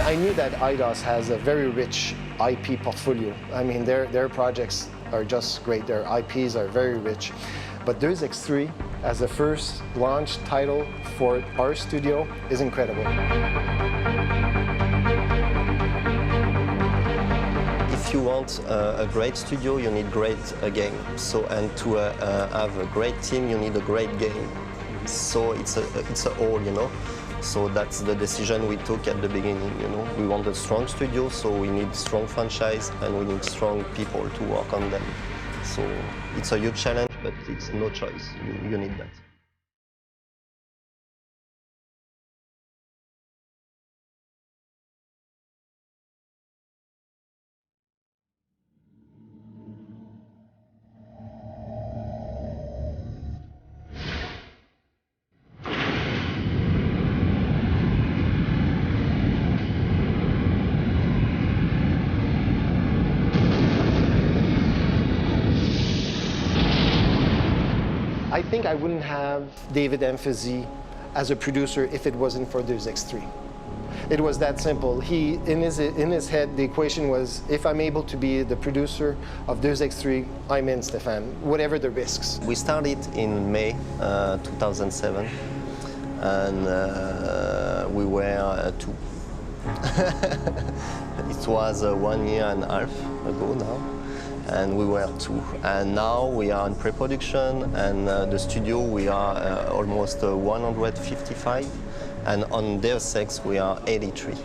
I knew that Eidos has a very rich IP portfolio. I mean, their projects are just great. Their IPs are very rich. But Deus Ex 3, as the first launch title for our studio, is incredible. If you want a great studio, you need great game. And to have a great team, you need a great game. So it's a whole, you know. So that's the decision we took at the beginning, you know. We want a strong studio, so we need strong franchise and we need strong people to work on them. So it's a huge challenge, but it's no choice. You need that. I think I wouldn't have David Emphazy as a producer if it wasn't for Deus Ex 3. It was that simple. In his head, the equation was, if I'm able to be the producer of Deus Ex 3, I'm in, Stéphane, whatever the risks. We started in May 2007, and we were two. It was 1 year and a half ago now. And we were two. And now we are in pre-production, and the studio we are almost 155, and on Deus Ex we are 83.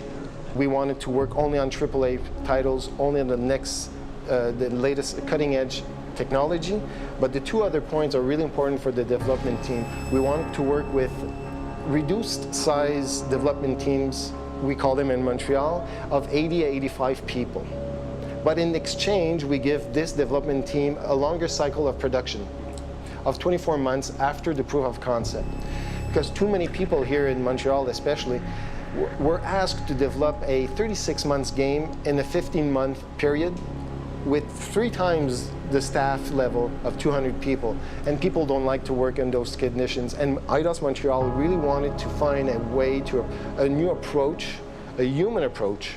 We wanted to work only on AAA titles, only on the latest cutting-edge technology. But the two other points are really important for the development team. We wanted to work with reduced size development teams, we call them in Montreal, of 80 to 85 people. But in exchange, we give this development team a longer cycle of production of 24 months after the proof of concept. Because too many people here in Montreal especially were asked to develop a 36-month game in a 15-month period with 3 times the staff level of 200 people. And people don't like to work in those conditions. And Eidos Montreal really wanted to find a way to a new approach, a human approach,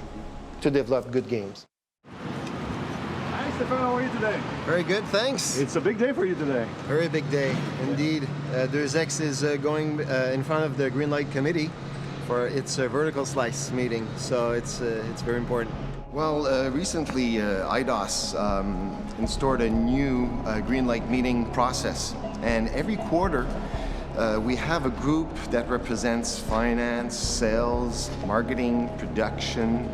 to develop good games. Stéphane, how are you today? Very good, thanks. It's a big day for you today. Very big day, indeed. Deus Ex is going in front of the Green Light Committee for its vertical slice meeting, so it's very important. Well, recently Eidos installed a new Green Light meeting process, and every quarter we have a group that represents finance, sales, marketing, production,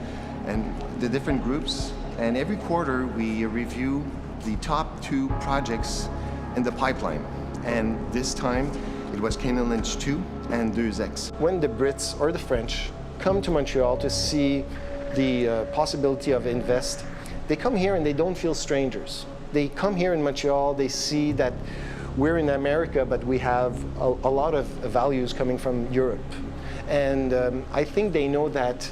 and the different groups. And every quarter we review the top 2 projects in the pipeline. And this time it was Kane & Lynch 2 and Deus Ex. When the Brits or the French come to Montreal to see the possibility of invest, they come here and they don't feel strangers. They come here in Montreal, they see that we're in America, but we have a lot of values coming from Europe. And I think they know that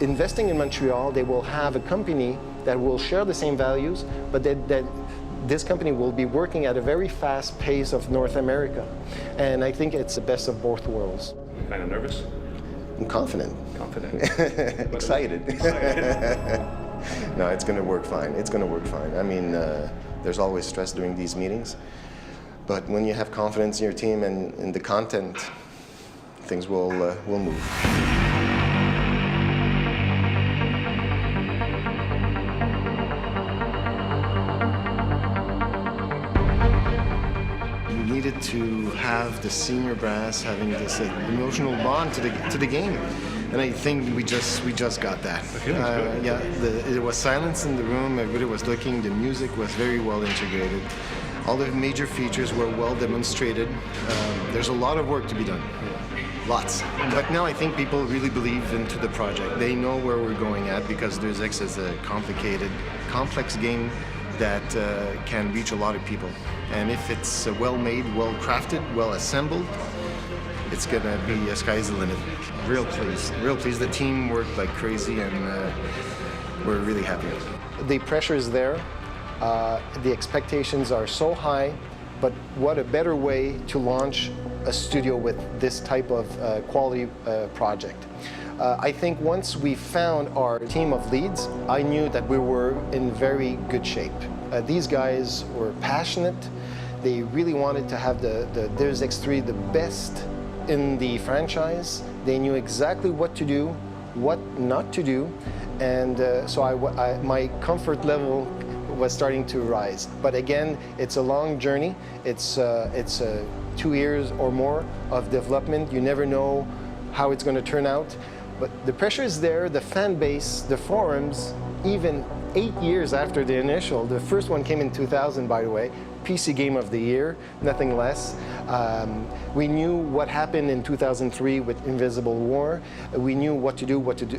investing in Montreal, they will have a company that will share the same values, but that this company will be working at a very fast pace of North America. And I think it's the best of both worlds. Kind of nervous? I'm confident. Confident. Excited. No, it's going to work fine. It's going to work fine. I mean, there's always stress during these meetings, but when you have confidence in your team and in the content, things will move. Needed to have the senior brass having this emotional bond to the game, and I think we just got that. Yeah, it was silence in the room. Everybody was looking. The music was very well integrated. All the major features were well demonstrated. There's a lot of work to be done, lots. But now I think people really believe into the project. They know where we're going at because Deus Ex is a complicated, complex game that can reach a lot of people. And if it's well made, well crafted, well assembled, it's gonna be sky's the limit. Real pleased. The team worked like crazy, and we're really happy. The pressure is there. The expectations are so high, but what a better way to launch a studio with this type of quality project. I think once we found our team of leads, I knew that we were in very good shape. These guys were passionate. They really wanted to have the Deus Ex 3 the best in the franchise. They knew exactly what to do, what not to do, and so my comfort level was starting to rise. But again, it's a long journey. It's 2 years or more of development. You never know how it's going to turn out. But the pressure is there, the fan base, the forums, even 8 years after the initial. The first one came in 2000, by the way. PC Game of the Year, nothing less. We knew what happened in 2003 with Invisible War. We knew what to do,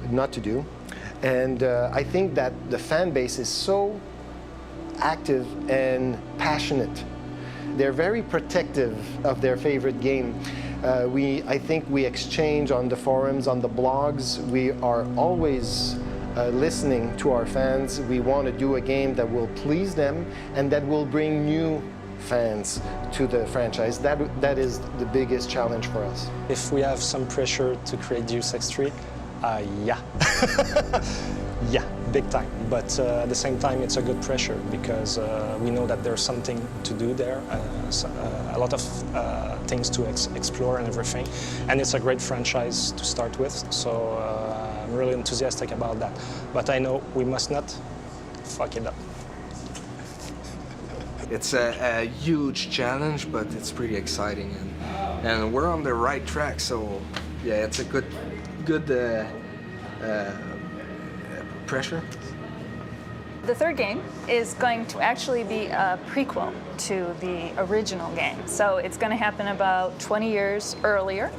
not to do. And I think that the fan base is so active and passionate. They're very protective of their favorite game. I think we exchange on the forums, on the blogs. We are always listening to our fans. We want to do a game that will please them and that will bring new fans to the franchise. That is the biggest challenge for us. If we have some pressure to create Deus Ex 3, yeah. Yeah, big time. But at the same time, it's a good pressure because we know that there's something to do there, a lot of things to explore and everything. And it's a great franchise to start with, so I'm really enthusiastic about that. But I know we must not fuck it up. It's a huge challenge, but it's pretty exciting, and we're on the right track. So yeah, it's a good pressure. The third game is going to actually be a prequel to the original game. So it's going to happen about 20 years earlier.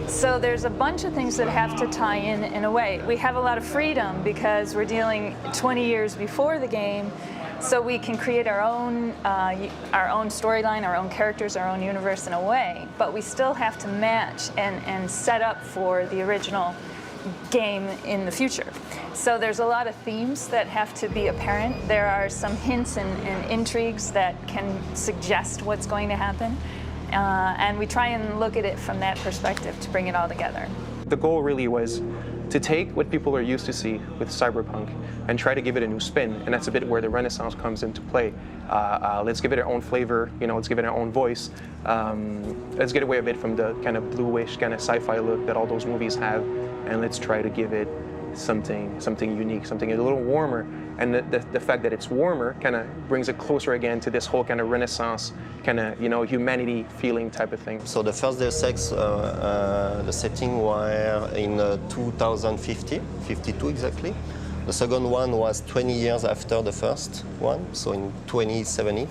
So there's a bunch of things that have to tie in a way. We have a lot of freedom because we're dealing 20 years before the game, so we can create our own storyline, our own characters, our own universe in a way, but we still have to match and set up for the original game in the future. So there's a lot of themes that have to be apparent. There are some hints and intrigues that can suggest what's going to happen. And we try and look at it from that perspective to bring it all together. The goal really was to take what people are used to see with cyberpunk and try to give it a new spin, and that's a bit where the Renaissance comes into play. Let's give it our own flavor, let's give it our own voice. Let's get away a bit from the kind of bluish kind of sci-fi look that all those movies have, and let's try to give it something unique, something a little warmer. And the fact that it's warmer kind of brings it closer again to this whole kind of Renaissance, kind of humanity feeling type of thing. So the first Deus Ex, the setting were in 2050, 52 exactly. The second one was 20 years after the first one, so in 2070.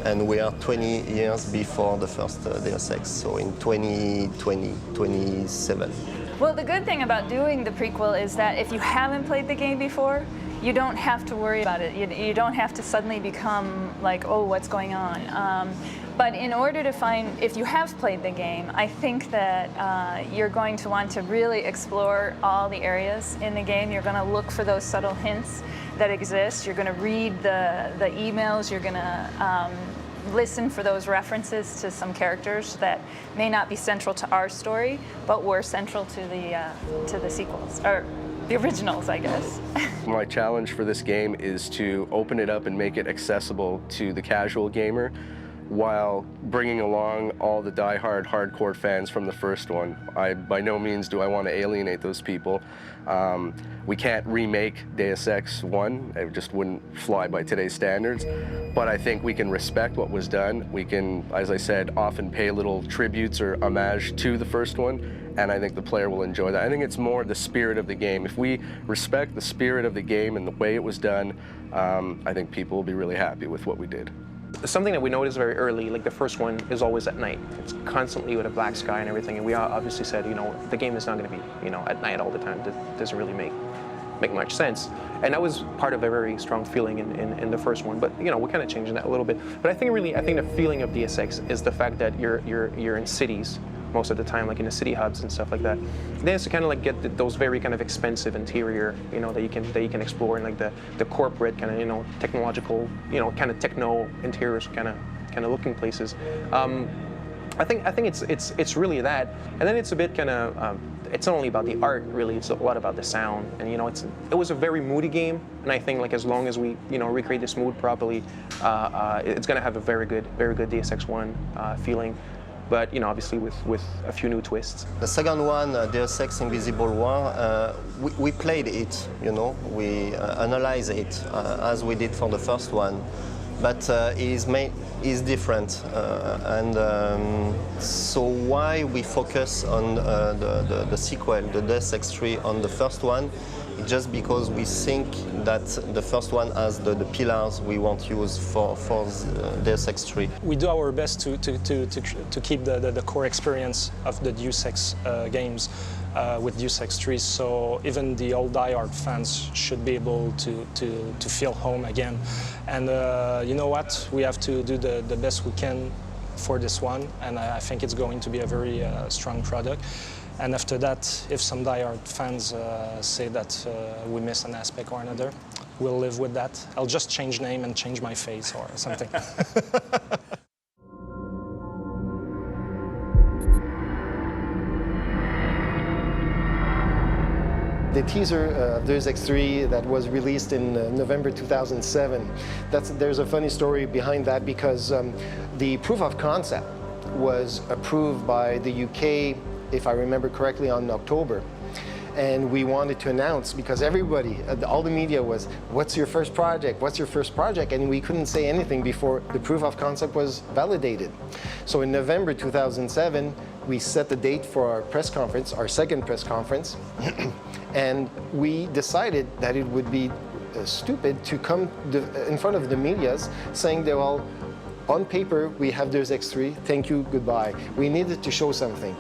And we are 20 years before the first Deus Ex, so in 2027. Well, the good thing about doing the prequel is that if you haven't played the game before, you don't have to worry about it. You don't have to suddenly become like, oh, what's going on? But in order to find, if you have played the game, I think that you're going to want to really explore all the areas in the game. You're going to look for those subtle hints that exist. You're going to read the emails. You're going to listen for those references to some characters that may not be central to our story, but were central to the sequels, or the originals, I guess. My challenge for this game is to open it up and make it accessible to the casual gamer while bringing along all the die-hard hardcore fans from the first one. By no means do I want to alienate those people. We can't remake Deus Ex 1, it just wouldn't fly by today's standards, but I think we can respect what was done. We can, as I said, often pay little tributes or homage to the first one, and I think the player will enjoy that. I think it's more the spirit of the game. If we respect the spirit of the game and the way it was done, I think people will be really happy with what we did. Something that we noticed very early, like the first one, is always at night. It's constantly with a black sky and everything, and we obviously said, the game is not going to be, at night all the time. That doesn't really make much sense. And that was part of a very strong feeling in the first one. But we're kind of changing that a little bit. But I think the feeling of Deus Ex is the fact that you're in cities most of the time, like in the city hubs and stuff like that. Then to kind of like get those very kind of expensive interior, that you can explore, and like the corporate kind of technological, kind of techno interiors kind of looking places. I think it's really that, and then it's a bit kind of it's not only about the art really, it's a lot about the sound, and you know it was a very moody game, and I think like as long as we recreate this mood properly, it's gonna have a very good Deus Ex 1 feeling, but you know obviously with a few new twists. The second one, Deus Ex Invisible War, we played it, you know, we analyzed it as we did for the first one, but is different, and so why we focus on the sequel, the Deus Ex 3, on the first one, just because we think that the first one has the pillars we want to use for Deus Ex 3. We do our best to keep the core experience of the Deus Ex games with Deus Ex 3, so even the old die-hard fans should be able to feel home again. And you know what? We have to do the best we can for this one, and I think it's going to be a very strong product. And after that, if some die-hard fans say that we miss an aspect or another, we'll live with that. I'll just change name and change my face or something. The teaser of Deus Ex 3 that was released in November 2007, there's a funny story behind that, because the proof of concept was approved by the UK, if I remember correctly, on October. And we wanted to announce, because everybody, all the media was, what's your first project? What's your first project? And we couldn't say anything before the proof of concept was validated. So in November 2007, we set the date for our press conference, our second press conference, and we decided that it would be stupid to come in front of the medias saying that, well, on paper, we have Deus Ex 3, thank you, goodbye. We needed to show something.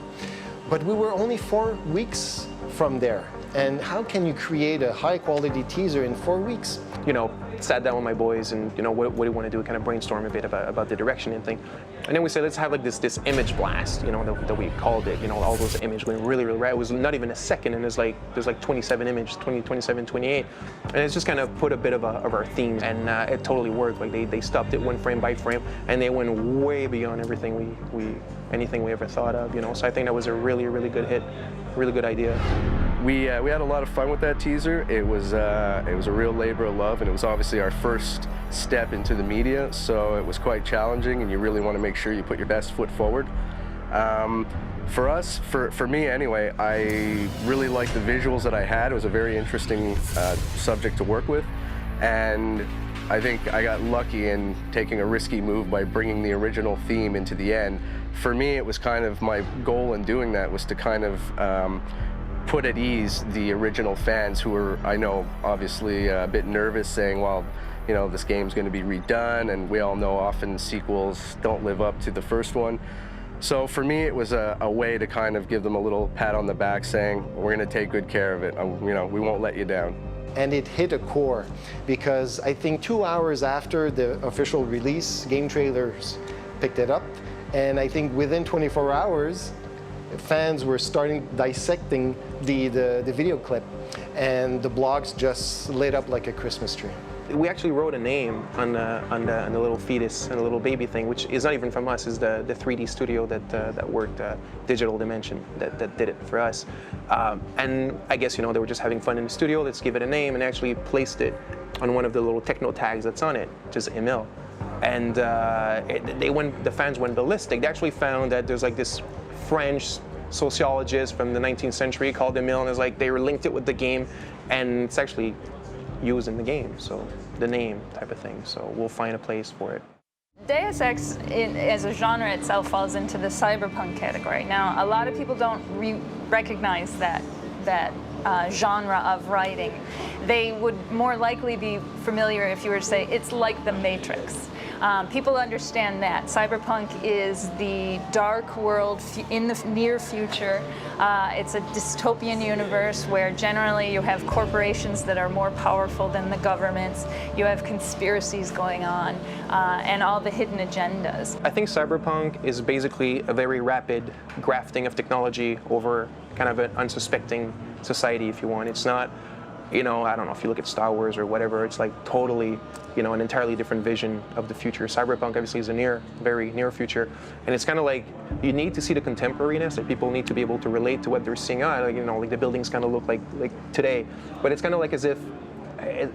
But we were only 4 weeks from there. And how can you create a high-quality teaser in 4 weeks? You know, sat down with my boys and, you know, what do you want to do? Kind of brainstorm a bit about the direction and thing. And then we said, let's have like this image blast, you know, that we called it, you know, all those images going really right. It was not even a second, and there's like 27 images, 27, 28. And it's just kind of put a bit of our theme, and it totally worked. Like they stopped it one frame by frame, and they went way beyond everything anything we ever thought of, you know. So I think that was a really good hit, really good idea. We had a lot of fun with that teaser. It was a real labor of love, and it was obviously our first step into the media, so it was quite challenging, and you really want to make sure you put your best foot forward. For us, for me anyway, I really liked the visuals that I had. It was a very interesting subject to work with, and I think I got lucky in taking a risky move by bringing the original theme into the end. For me, it was kind of my goal in doing that was to kind of put at ease the original fans who were, I know, obviously a bit nervous, saying, well, you know, this game's going to be redone, and we all know often sequels don't live up to the first one. So for me, it was a way to kind of give them a little pat on the back, saying, we're going to take good care of it. You know, we won't let you down. And it hit a core, because I think 2 hours after the official release, game trailers picked it up, and I think within 24 hours, fans were starting dissecting the video clip, and the blogs just lit up like a Christmas tree. We actually wrote a name on the little fetus and the little baby thing, which is not even from us. Is the 3D studio that worked, Digital Dimension, that did it for us. And I guess, you know, they were just having fun in the studio. Let's give it a name, and actually placed it on one of the little techno tags that's on it, which is Emil. And the fans went ballistic. They actually found that there's like this French sociologist from the 19th century called Emil, and it's like they linked it with the game, and it's actually used in the game, so the name type of thing. So we'll find a place for it. Deus Ex as a genre itself falls into the cyberpunk category. Now, a lot of people don't recognize that genre of writing. They would more likely be familiar if you were to say it's like the Matrix. People understand that. Cyberpunk is the dark world in the near future. It's a dystopian universe where generally you have corporations that are more powerful than the governments. You have conspiracies going on, and all the hidden agendas. I think cyberpunk is basically a very rapid grafting of technology over kind of an unsuspecting society, if you want. It's not You know, I don't know if you look at Star Wars or whatever, it's like totally, you know, an entirely different vision of the future. Cyberpunk obviously is a very near future, and it's kind of like you need to see the contemporariness. Like people need to be able to relate to what they're seeing. Like, you know, like the buildings kind of look like today, but it's kind of like as if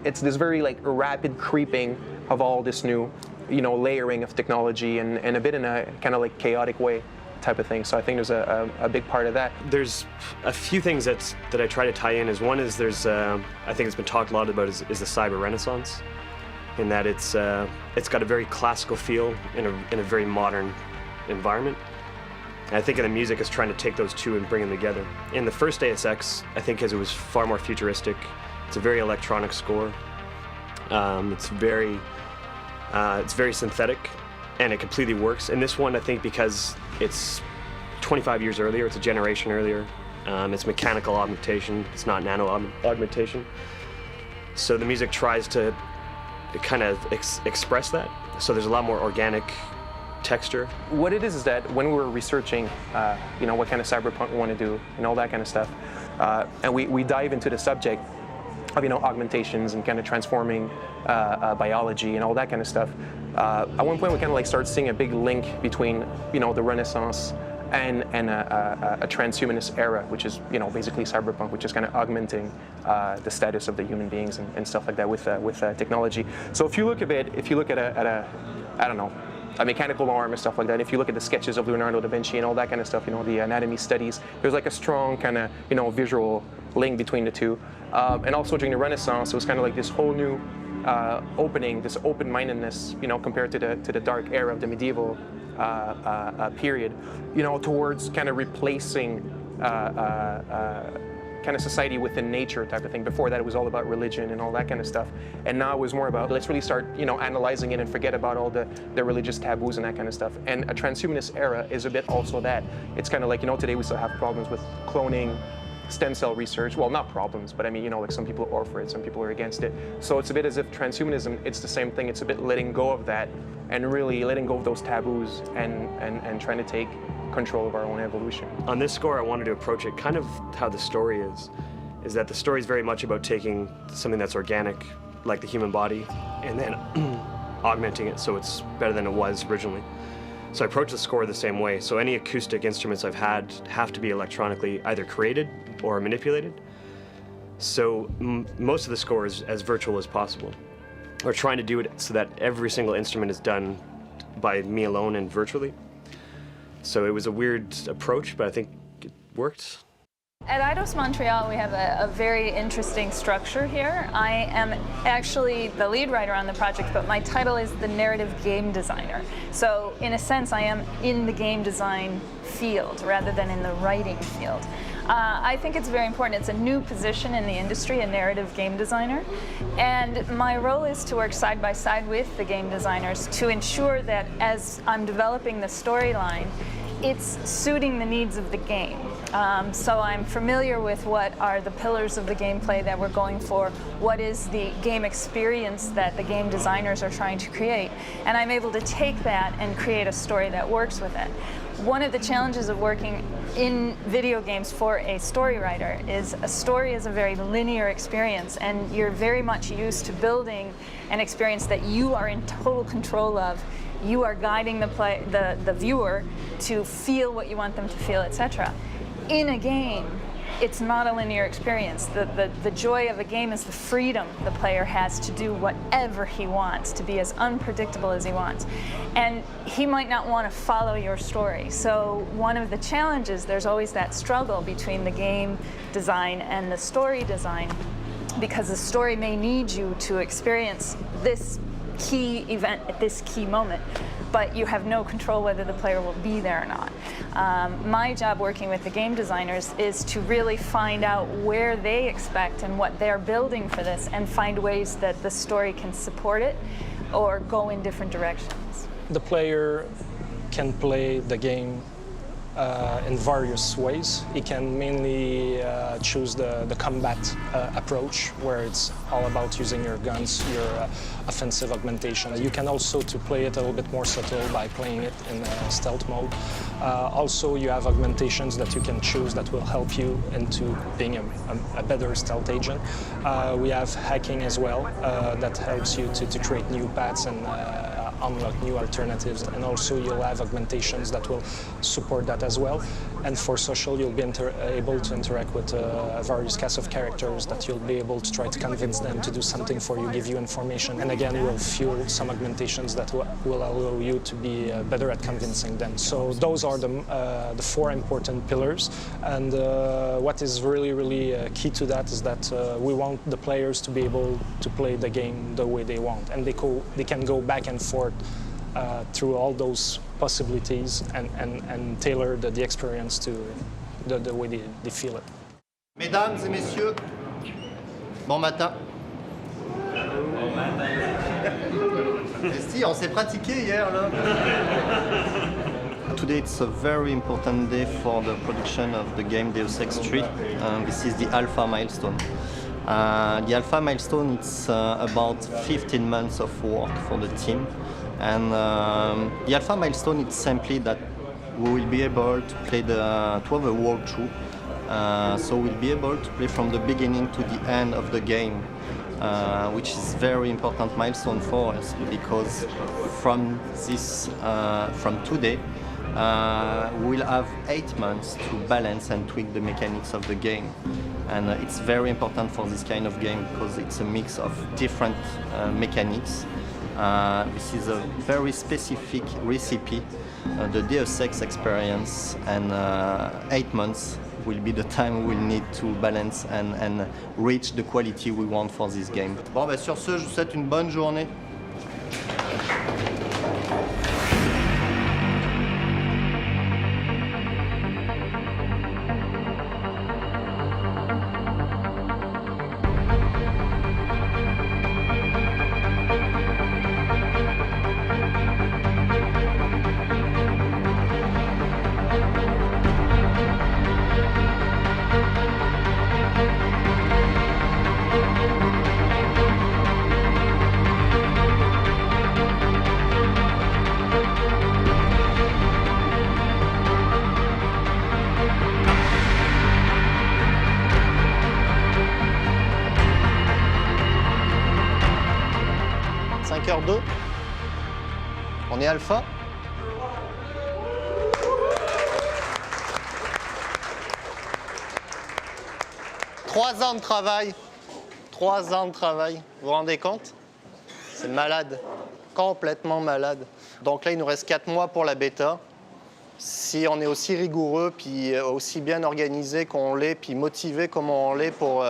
it's this very like rapid creeping of all this new, you know, layering of technology and a bit in a kind of like chaotic way type of thing. So I think there's a big part of that. There's a few things that I try to tie in. Is one is there's I think it's been talked a lot about is the cyber renaissance, in that it's got a very classical feel in a very modern environment. And I think in the music it's trying to take those two and bring them together. In the first Deus Ex, I think as it was far more futuristic, it's a very electronic score. It's very synthetic, and it completely works. In this one, I think because it's 25 years earlier, it's a generation earlier, it's mechanical augmentation, it's not nano augmentation. So the music tries to kind of express that. So there's a lot more organic texture. What it is that when we were researching, you know, what kind of cyberpunk we want to do and all that kind of stuff, and we dive into the subject of, you know, augmentations and kind of transforming biology and all that kind of stuff. At one point, we kind of like start seeing a big link between, you know, the Renaissance and a transhumanist era, which is, you know, basically cyberpunk, which is kind of augmenting the status of the human beings and stuff like that with technology. So if you look at it, I don't know, a mechanical arm and stuff like that. If you look at the sketches of Leonardo da Vinci and all that kind of stuff, you know, the anatomy studies, there's like a strong kind of, you know, visual link between the two. And also during the Renaissance, it was kind of like this whole new opening, this open-mindedness, you know, compared to the dark era of the medieval period, you know, towards kind of replacing kind of society within nature type of thing. Before that, it was all about religion and all that kind of stuff. And now it was more about, let's really start, you know, analyzing it and forget about all the religious taboos and that kind of stuff. And a transhumanist era is a bit also that. It's kind of like, you know, today we still have problems with cloning, stem cell research. Well, not problems, but I mean, you know, like some people are for it, some people are against it. So it's a bit as if transhumanism, it's the same thing. It's a bit letting go of that and really letting go of those taboos and trying to take control of our own evolution. On this score, I wanted to approach it kind of how the story is that the story is very much about taking something that's organic, like the human body, and then augmenting it so it's better than it was originally. So I approach the score the same way. So any acoustic instruments I've had have to be electronically either created or manipulated. So most of the score is as virtual as possible. We're trying to do it so that every single instrument is done by me alone and virtually. So it was a weird approach, but I think it worked. At Eidos Montreal, we have a very interesting structure here. I am actually the lead writer on the project, but my title is the narrative game designer. So in a sense, I am in the game design field rather than in the writing field. I think it's very important. It's a new position in the industry, a narrative game designer. And my role is to work side by side with the game designers to ensure that as I'm developing the storyline, it's suiting the needs of the game. So I'm familiar with what are the pillars of the gameplay that we're going for, what is the game experience that the game designers are trying to create, and I'm able to take that and create a story that works with it. One of the challenges of working in video games for a story writer is a story is a very linear experience, and you're very much used to building an experience that you are in total control of. You are guiding the viewer to feel what you want them to feel, etc. In a game, it's not a linear experience. The joy of a game is the freedom the player has to do whatever he wants, to be as unpredictable as he wants. And he might not want to follow your story. So one of the challenges, there's always that struggle between the game design and the story design, because the story may need you to experience this key event at this key moment, but you have no control whether the player will be there or not. My job working with the game designers is to really find out where they expect and what they're building for this, and find ways that the story can support it or go in different directions. The player can play the game in various ways. He can mainly choose the combat approach, where it's all about using your guns, your offensive augmentation. You can also to play it a little bit more subtle by playing it in stealth mode. Also, you have augmentations that you can choose that will help you into being a better stealth agent. We have hacking as well that helps you to create new paths and unlock new alternatives, and also you'll have augmentations that will support that as well. And for social, you'll be able to interact with various cast of characters that you'll be able to try to convince them to do something for you, give you information, and again, will fuel some augmentations that will allow you to be better at convincing them. So those are the four important pillars, and what is really key to that is that we want the players to be able to play the game the way they want, and they can go back and forth through all those possibilities and tailor the experience to the way they feel it. Mesdames et messieurs, bon matin. Et si, on s'est pratiqué hier là. Today it's a very important day for the production of the game Deus Ex 3. This is the alpha milestone. The alpha milestone, it's about 15 months of work for the team. And the alpha milestone is simply that we will be able to play to have a walkthrough. So we'll be able to play from the beginning to the end of the game, which is very important milestone for us, because from today we'll have 8 months to balance and tweak the mechanics of the game. And it's very important for this kind of game because it's a mix of different mechanics. This is a very specific recipe, the Deus Ex experience, and 8 months will be the time we'll need to balance and reach the quality we want for this game. Bon, ben sur ce, je vous souhaite une bonne journée. On est alpha. Trois ans de travail. 3 ans de travail. Vous vous rendez compte? C'est malade. Complètement malade. Donc là, il nous reste 4 mois pour la bêta. Si on est aussi rigoureux, puis aussi bien organisé qu'on l'est, puis motivé comme on l'est pour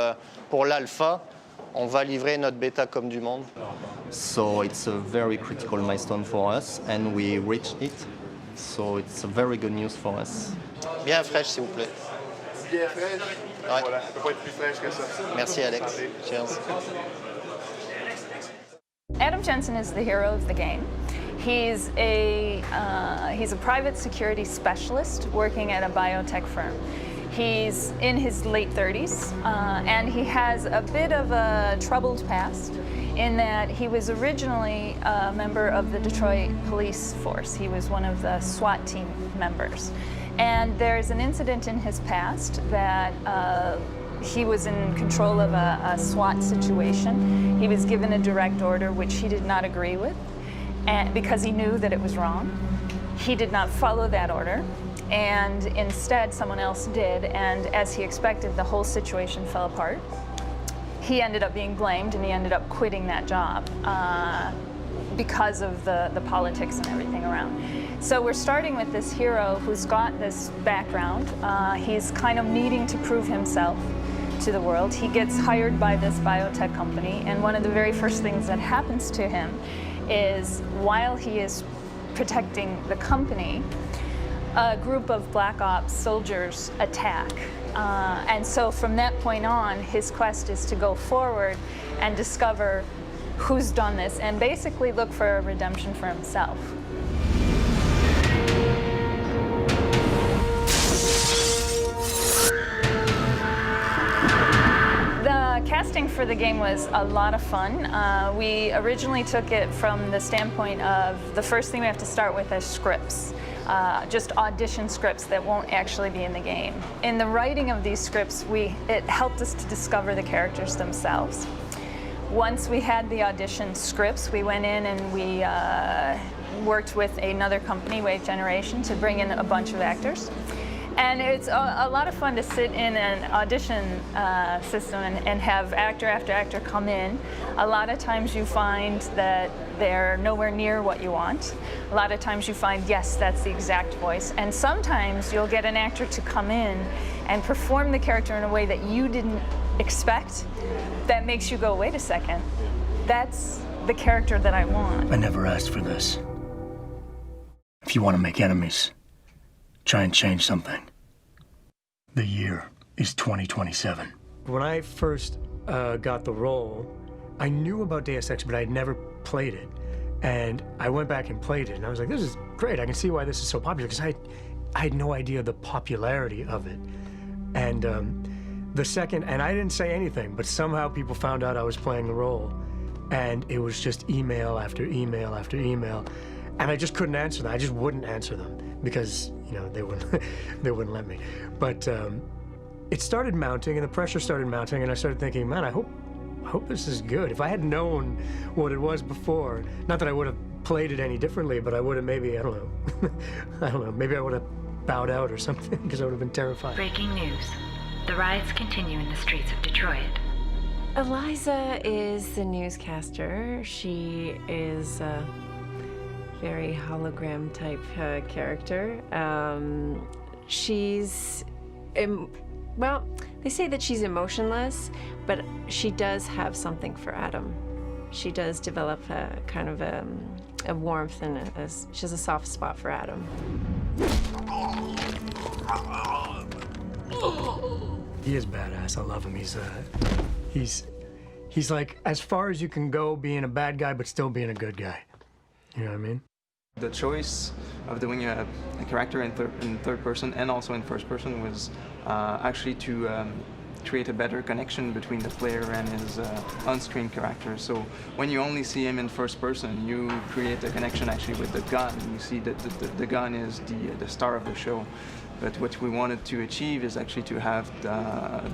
l'alpha, on va livrer notre bêta comme du monde. So it's a very critical milestone for us, and we reached it. So it's a very good news for us. Bien fraîche, s'il vous plaît. Bien fraîche? Ouais. Voilà, ça peut pas être plus fraîche que ça. Merci, Alex. Cheers. Adam Jensen is the hero of the game. He's a private security specialist working at a biotech firm. He's in his late 30s, and he has a bit of a troubled past in that he was originally a member of the Detroit police force. He was one of the SWAT team members. And there's an incident in his past that he was in control of a SWAT situation. He was given a direct order which he did not agree with, and because he knew that it was wrong. He did not follow that order, and instead someone else did, and as he expected, the whole situation fell apart. He ended up being blamed, and he ended up quitting that job because of the politics and everything around. So we're starting with this hero who's got this background. He's kind of needing to prove himself to the world. He gets hired by this biotech company, and one of the very first things that happens to him is while he is protecting the company, a group of Black Ops soldiers attack. And so from that point on, his quest is to go forward and discover who's done this and basically look for a redemption for himself. for the game was a lot of fun. We originally took it from the standpoint of the first thing we have to start with is scripts. Just audition scripts that won't actually be in the game. In the writing of these scripts, it helped us to discover the characters themselves. Once we had the audition scripts, we went in and we worked with another company, Wave Generation, to bring in a bunch of actors. And it's a lot of fun to sit in an audition system and have actor after actor come in. A lot of times you find that they're nowhere near what you want. A lot of times you find, yes, that's the exact voice. And sometimes you'll get an actor to come in and perform the character in a way that you didn't expect. That makes you go, wait a second, that's the character that I want. I never asked for this. If you want to make enemies, try and change something. The year is 2027. When I first got the role, I knew about Deus Ex, but I'd never played it. And I went back and played it, and I was like, this is great. I can see why this is so popular, because I had no idea the popularity of it. And the second, and I didn't say anything, but somehow people found out I was playing the role. And it was just email after email after email. And I just couldn't answer them. I just wouldn't answer them because, you know, they wouldn't let me. But it started mounting, and the pressure started mounting, and I started thinking, man, I hope this is good. If I had known what it was before, not that I would have played it any differently, but I would have maybe, I don't know, maybe I would have bowed out or something because I would have been terrified. Breaking news. The riots continue in the streets of Detroit. Eliza is the newscaster. She is a very hologram type character. She's, well, they say that she's emotionless, but she does have something for Adam. She does develop a kind of a warmth and she has a soft spot for Adam. He is badass. I love him. He's like as far as you can go being a bad guy, but still being a good guy. You know what I mean? The choice of doing a character in third person and also in first person was actually to create a better connection between the player and his on-screen character. So when you only see him in first person, you create a connection actually with the gun. You see that the gun is the star of the show. But what we wanted to achieve is actually to have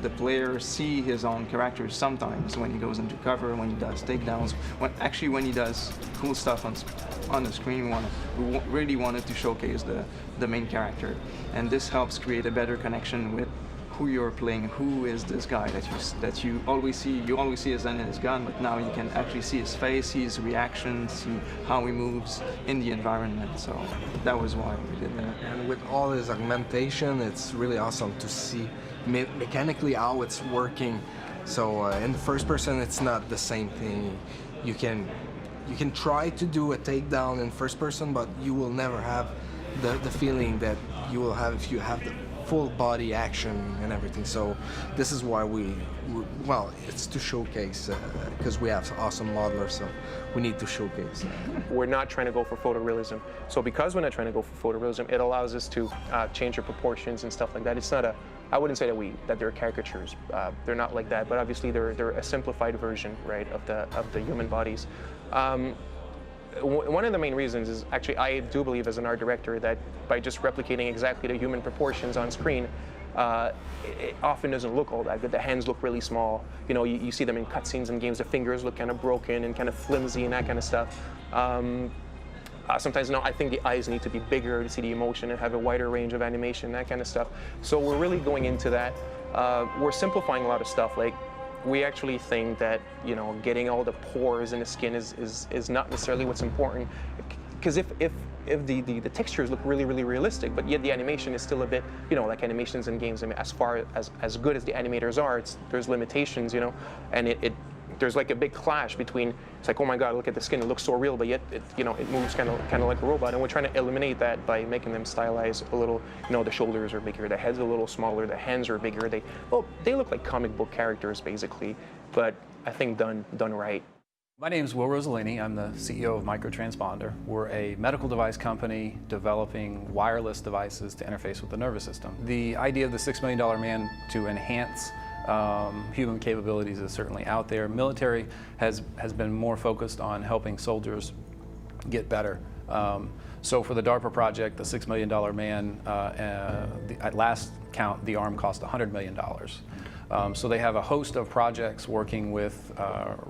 the player see his own characters sometimes when he goes into cover, when he does takedowns, when he does cool stuff on the screen. We really wanted to showcase the main character. And this helps create a better connection with who you're playing, who is this guy that you always see. You always see his hand in his gun, but now you can actually see his face, see his reactions, see how he moves in the environment. So that was why we did that. And with all his augmentation, it's really awesome to see mechanically how it's working. So in the first person, it's not the same thing. You can try to do a takedown in first person, but you will never have the feeling that you will have if you have the full body action and everything. So this is why well, it's to showcase because we have awesome modelers, so we need to showcase. We're not trying to go for photorealism. So because we're not trying to go for photorealism, it allows us to change the proportions and stuff like that. It's not I wouldn't say that they're caricatures. They're not like that, but obviously they're a simplified version, right, of the human bodies. One of the main reasons is actually, I do believe as an art director that by just replicating exactly the human proportions on screen, it often doesn't look all that good. The hands look really small. You know, you see them in cutscenes and games, the fingers look kind of broken and kind of flimsy and that kind of stuff. Sometimes, no, I think the eyes need to be bigger to see the emotion and have a wider range of animation, that kind of stuff. So we're really going into that. We're simplifying a lot of stuff. Like, we actually think that, you know, getting all the pores in the skin is not necessarily what's important. Because if the textures look really, really realistic, but yet the animation is still a bit, you know, like animations in games, I mean, as far as good as the animators are, there's limitations, you know, and there's like a big clash between, it's like, oh my God, look at the skin, it looks so real, but yet it moves kind of like a robot, and we're trying to eliminate that by making them stylized a little. You know, the shoulders are bigger, the head's a little smaller, the hands are bigger. They look like comic book characters basically, but I think done right. My name is Will Rossellini. I'm the CEO of Microtransponder. We're a medical device company developing wireless devices to interface with the nervous system. The idea of the $6 Million Man to enhance Human capabilities is certainly out there. Military has been more focused on helping soldiers get better. So for the DARPA project, the $6 million man, at last count, the arm cost $100 million. So they have a host of projects working with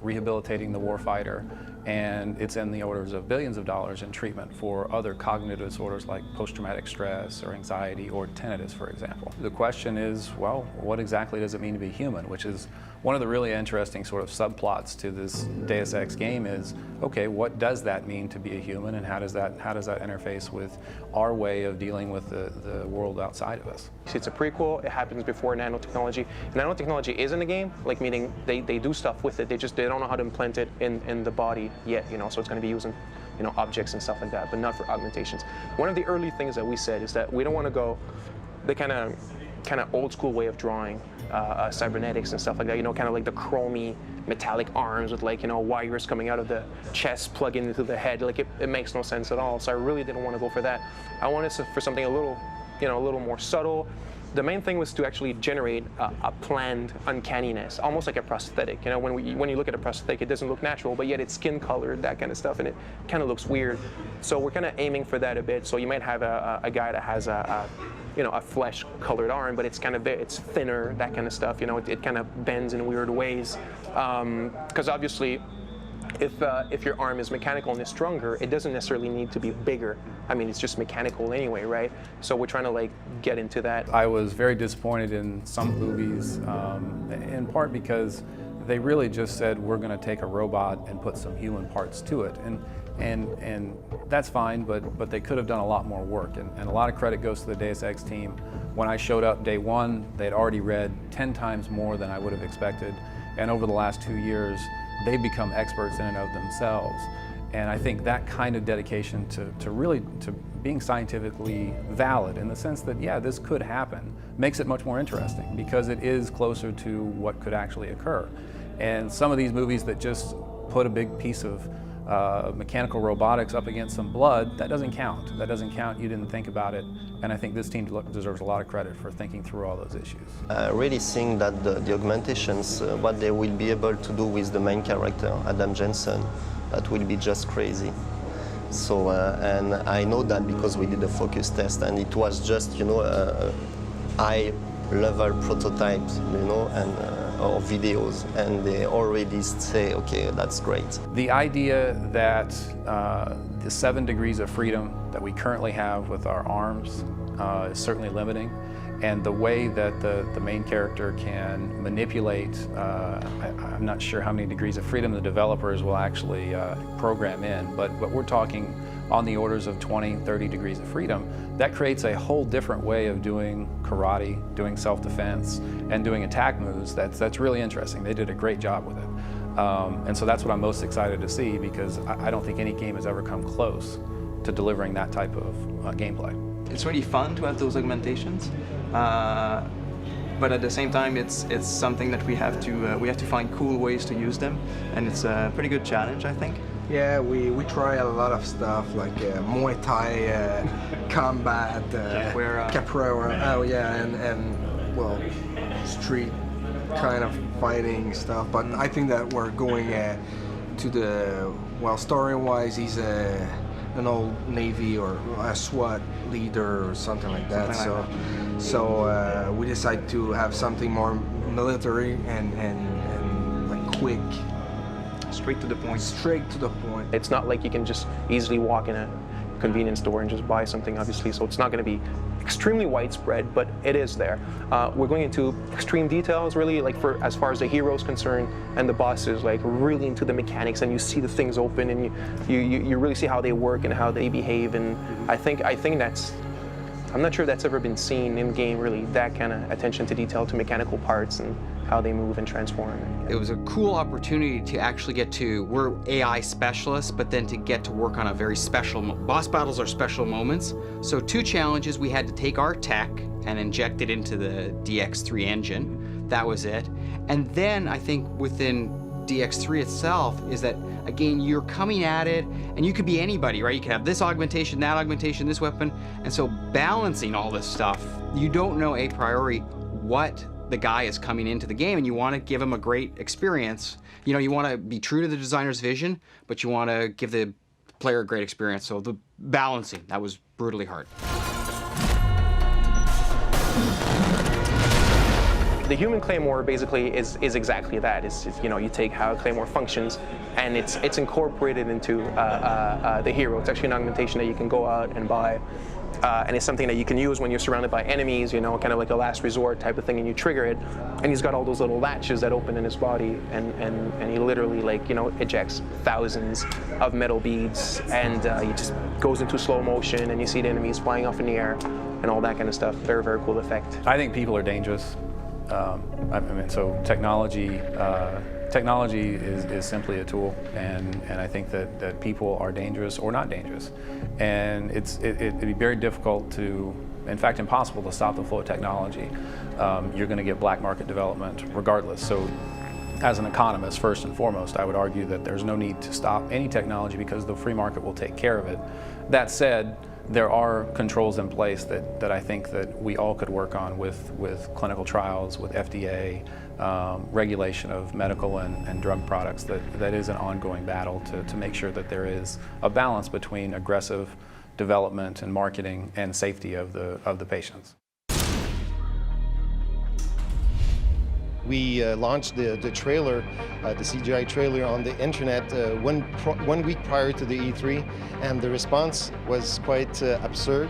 rehabilitating the warfighter, and it's in the orders of billions of dollars in treatment for other cognitive disorders like post-traumatic stress or anxiety or tinnitus, for example. The question is, well, what exactly does it mean to be human? Which is one of the really interesting sort of subplots to this Deus Ex game is, okay, what does that mean to be a human, and how does that interface with our way of dealing with the world outside of us? It's a prequel. It happens before nanotechnology. Nanotechnology is in the game, like meaning they do stuff with it. They don't know how to implant it in the body yet, you know. So it's going to be using, you know, objects and stuff like that, but not for augmentations. One of the early things that we said is that we don't want to go the kind of old school way of drawing cybernetics and stuff like that. You know, kind of like the chromy metallic arms with, like, you know, wires coming out of the chest plugging into the head. Like it makes no sense at all. So I really didn't want to go for that. I wanted for something a little, you know, a little more subtle. The main thing was to actually generate a planned uncanniness, almost like a prosthetic. You know, when you look at a prosthetic, it doesn't look natural, but yet it's skin colored, that kind of stuff, and it kind of looks weird. So we're kind of aiming for that a bit. So you might have a guy that has you know, a flesh-colored arm, but it's it's thinner, that kind of stuff. You know, it kind of bends in weird ways, because obviously, if your arm is mechanical and is stronger, it doesn't necessarily need to be bigger. I mean, it's just mechanical anyway, right? So we're trying to, like, get into that. I was very disappointed in some movies, in part because they really just said, we're going to take a robot and put some human parts to it. And that's fine, but they could have done a lot more work. And a lot of credit goes to the Deus Ex team. When I showed up day one, they'd already read 10 times more than I would have expected. And over the last 2 years, they've become experts in and of themselves. And I think that kind of dedication to really being scientifically valid, in the sense that, yeah, this could happen, makes it much more interesting because it is closer to what could actually occur. And some of these movies that just put a big piece of mechanical robotics up against some blood, that doesn't count. That doesn't count. You didn't think about it. And I think this team deserves a lot of credit for thinking through all those issues. I really think that the augmentations, what they will be able to do with the main character, Adam Jensen, that will be just crazy. So, and I know that because we did a focus test, and it was just, you know, a high-level prototype, you know, and or videos, and they already say, okay, that's great. The idea that the 7 degrees of freedom that we currently have with our arms is certainly limiting, and the way that the main character can manipulate, I'm not sure how many degrees of freedom the developers will actually program in, but we're talking on the orders of 20, 30 degrees of freedom. That creates a whole different way of doing karate, doing self-defense, and doing attack moves. That's really interesting. They did a great job with it. And so that's what I'm most excited to see, because I don't think any game has ever come close to delivering that type of gameplay. It's really fun to have those augmentations, but at the same time, it's something that we have to find cool ways to use them, and it's a pretty good challenge, I think. Yeah, we try a lot of stuff like Muay Thai, combat, capoeira. Oh yeah, and well, street kind of fighting stuff. But I think that we're going to the, well, story-wise, he's an old Navy or a SWAT leader or something like that. So we decided to have something more military and like quick. Straight to the point. Straight to the point. It's not like you can just easily walk in a convenience store and just buy something, obviously, so it's not going to be extremely widespread, but it is there. We're going into extreme details, really, like for as far as the hero's concerned and the bosses, like really into the mechanics, and you see the things open, and you really see how they work and how they behave, and I think that's, I'm not sure that's ever been seen in game, really, that kind of attention to detail to mechanical parts and how they move and transform. It was a cool opportunity to actually get to, we're AI specialists, but then to get to work on a very special, boss battles are special moments. So 2 challenges, we had to take our tech and inject it into the DX3 engine. That was it. And then I think within DX3 itself is that, again, you're coming at it, and you could be anybody, right? You could have this augmentation, this weapon, and so balancing all this stuff, you don't know a priori what the guy is coming into the game and you want to give him a great experience. You know, you want to be true to the designer's vision, but you want to give the player a great experience. So the balancing, that was brutally hard. The human claymore basically is exactly that. It's you know, you take how a claymore functions, and it's incorporated into the hero. It's actually an augmentation that you can go out and buy, and it's something that you can use when you're surrounded by enemies. You know, kind of like a last resort type of thing, and you trigger it, and he's got all those little latches that open in his body, and he literally, like, you know, ejects thousands of metal beads, and he just goes into slow motion, and you see the enemies flying off in the air, and all that kind of stuff. Very, very cool effect. I think people are dangerous. I mean, so technology is simply a tool, and I think that people are dangerous or not dangerous, and it'd be very difficult to, in fact, impossible to stop the flow of technology. You're going to get black market development regardless. So, as an economist, first and foremost, I would argue that there's no need to stop any technology because the free market will take care of it. That said, there are controls in place that I think that we all could work on with clinical trials, with FDA, regulation of medical and drug products. That is an ongoing battle to make sure that there is a balance between aggressive development and marketing and safety of the patients. We launched the trailer, the CGI trailer on the internet 1 week prior to the E3, and the response was quite absurd.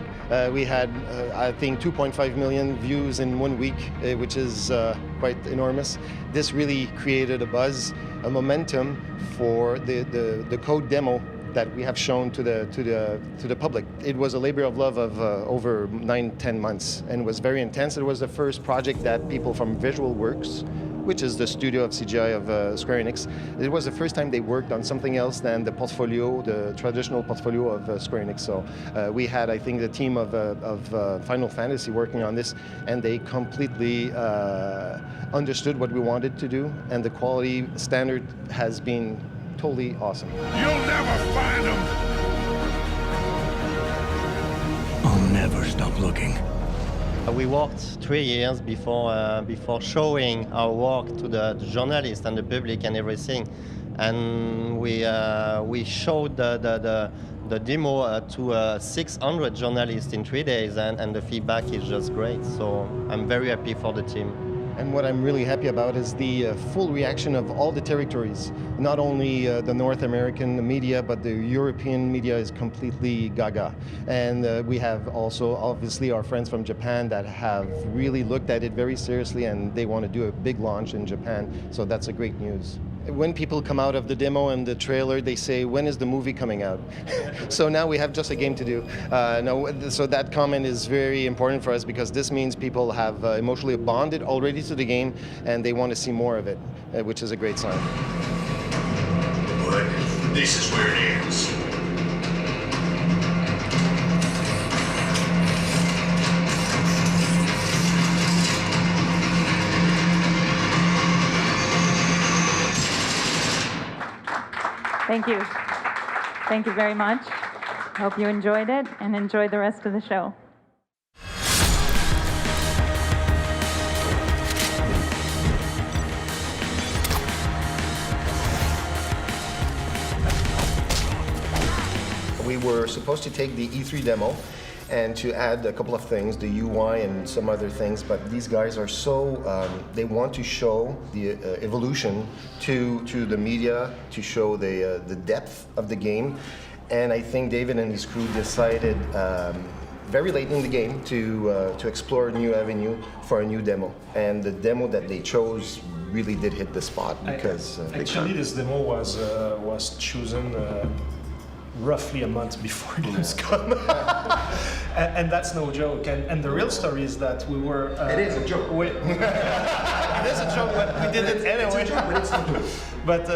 We had, I think, 2.5 million views in 1 week, which is quite enormous. This really created a buzz, a momentum for the code demo that we have shown to the public. It was a labor of love of over 9-10 months, and was very intense. It was the first project that people from Visual Works, which is the studio of CGI of Square-Enix, it was the first time they worked on something else than the portfolio, the traditional portfolio of Square-Enix. So we had, I think, the team of Final Fantasy working on this, and they completely understood what we wanted to do, and the quality standard has been totally awesome. You'll never find them! I'll never stop looking. We worked 3 years before showing our work to the journalists and the public and everything, and we showed the demo to 600 journalists in 3 days, and the feedback is just great. So I'm very happy for the team. And what I'm really happy about is the full reaction of all the territories. Not only the North American media, but the European media is completely gaga. And we have also, obviously, our friends from Japan that have really looked at it very seriously, and they want to do a big launch in Japan. So that's a great news. When people come out of the demo and the trailer, they say, when is the movie coming out? So now we have just a game to do. So that comment is very important for us, because this means people have emotionally bonded already to the game, and they want to see more of it, which is a great sign. But this is where it ends. Thank you. Thank you very much. Hope you enjoyed it, and enjoy the rest of the show. We were supposed to take the E3 demo and to add a couple of things, the UI and some other things, but these guys are so, they want to show the evolution to the media, to show the depth of the game. And I think David and his crew decided very late in the game to explore a new avenue for a new demo. And the demo that they chose really did hit the spot, because actually this demo was chosen roughly a month before Gamescom. and that's no joke. And the real story is that we were... it is a joke. It is a joke, but we did it anyway. It's a joke, but it's not true. But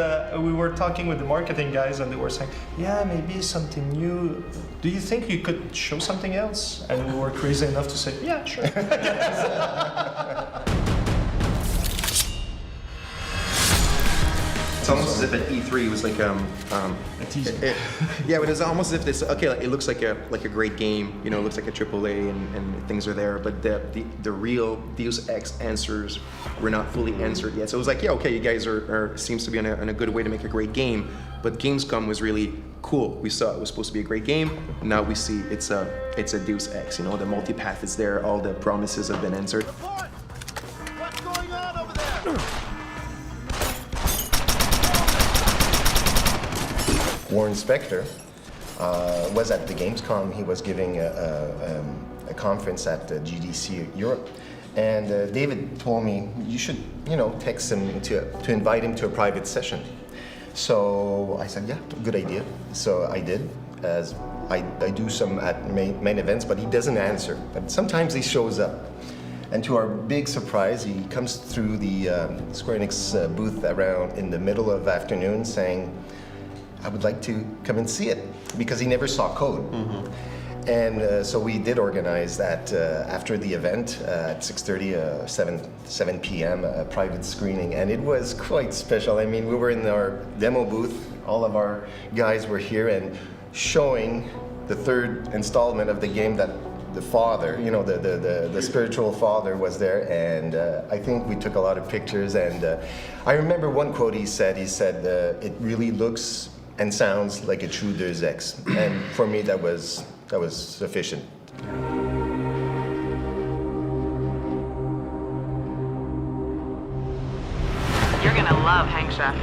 we were talking with the marketing guys, and they were saying, yeah, maybe something new. Do you think you could show something else? And we were crazy enough to say, yeah, sure. It's almost as if at E3 it was like a teaser. Yeah, but it's almost as if this okay. Like, it looks like a great game. You know, it looks like a AAA and things are there. But the real Deus Ex answers were not fully answered yet. So it was like, yeah, okay, you guys are seems to be on a good way to make a great game. But Gamescom was really cool. We saw it was supposed to be a great game. Now we see it's a Deus Ex. You know, the multipath is there. All the promises have been answered. What's going on over there? Warren Spector was at the Gamescom. He was giving a conference at GDC Europe. And David told me, you should, text him to invite him to a private session. So I said, yeah, good idea. So I did, as I do some at main events, but he doesn't answer. But sometimes he shows up. And to our big surprise, he comes through the square-enix booth around in the middle of afternoon saying, I would like to come and see it, because he never saw code. And so we did organize that after the event at 6:30, 7 p.m. A private screening, and it was quite special. I mean, we were in our demo booth, all of our guys were here and showing the third installment of the game that the father, the spiritual father was there, and I think we took a lot of pictures. And I remember one quote he said, it really looks and sounds like a true Deus Ex. And for me, that was sufficient. You're gonna love Hank Chef.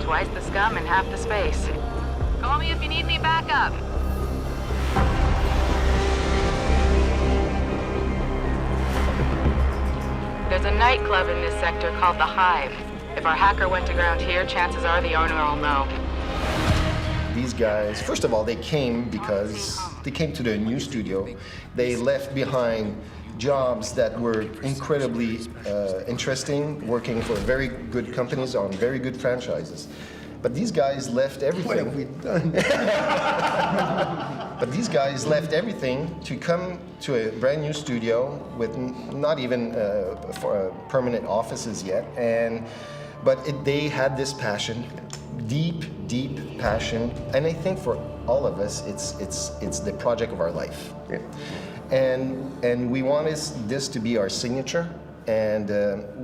Twice the scum and half the space. Call me if you need any backup. There's a nightclub in this sector called The Hive. If our hacker went to ground here, chances are the owner will know. These guys, first of all, they came because they came to the new studio. They left behind jobs that were incredibly interesting, working for very good companies on very good franchises. But these guys left everything. What have we done? But these guys left everything to come to a brand new studio with not even permanent offices yet. But they had this passion, deep passion, and I think for all of us, it's the project of our life. Yeah. And we want this to be our signature. And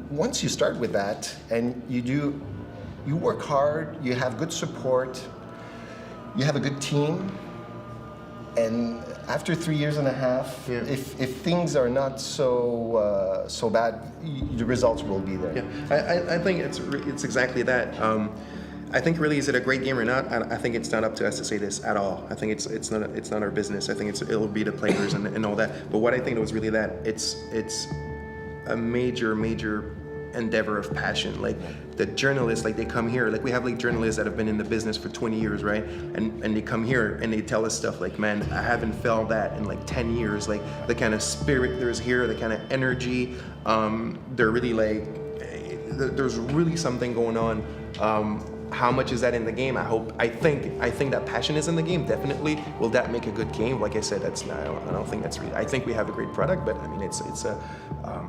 once you start with that, and you work hard, you have good support, you have a good team, and after 3.5 years, if things are not so bad, the results will be there. Yeah, I think it's exactly that. I think really, is it a great game or not? I think it's not up to us to say this at all. I think it's not our business. I think it'll be the players and all that. But what I think it was really that it's a major endeavor of passion. Like the journalists, like they come here, like we have like journalists that have been in the business for 20 years, right? And they come here and they tell us stuff like, man, I haven't felt that in like 10 years. Like the kind of spirit there's here, the kind of energy. They're really like, there's really something going on. How much is that in the game? I think that passion is in the game, definitely. Will that make a good game? Like I said, I don't think that's really, I think we have a great product, but I mean,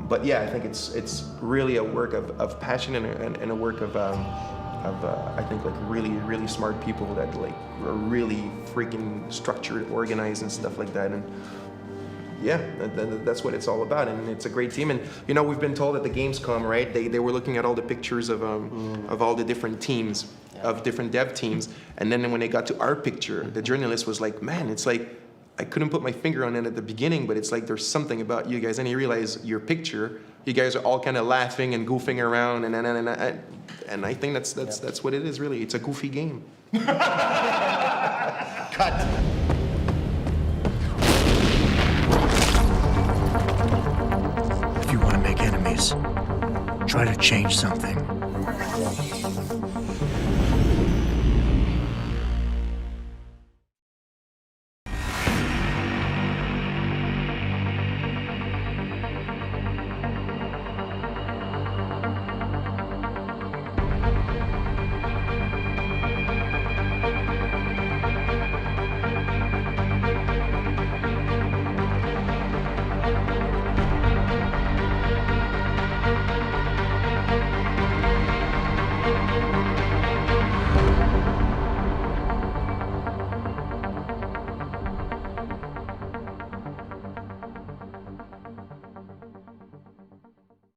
but yeah, I think it's really a work of passion and a work of I think like really smart people that like are really freaking structured, organized and stuff like that. And yeah, that's what it's all about, and it's a great team. And we've been told at the Gamescom, right? They were looking at all the pictures of all the different teams, of different dev teams, and then when they got to our picture, the journalist was like, "Man, it's like I couldn't put my finger on it at the beginning, but it's like there's something about you guys." And you realize your picture, you guys are all kind of laughing and goofing around, and I think that's what it is really. It's a goofy game. Cut. If you want to make enemies, try to change something.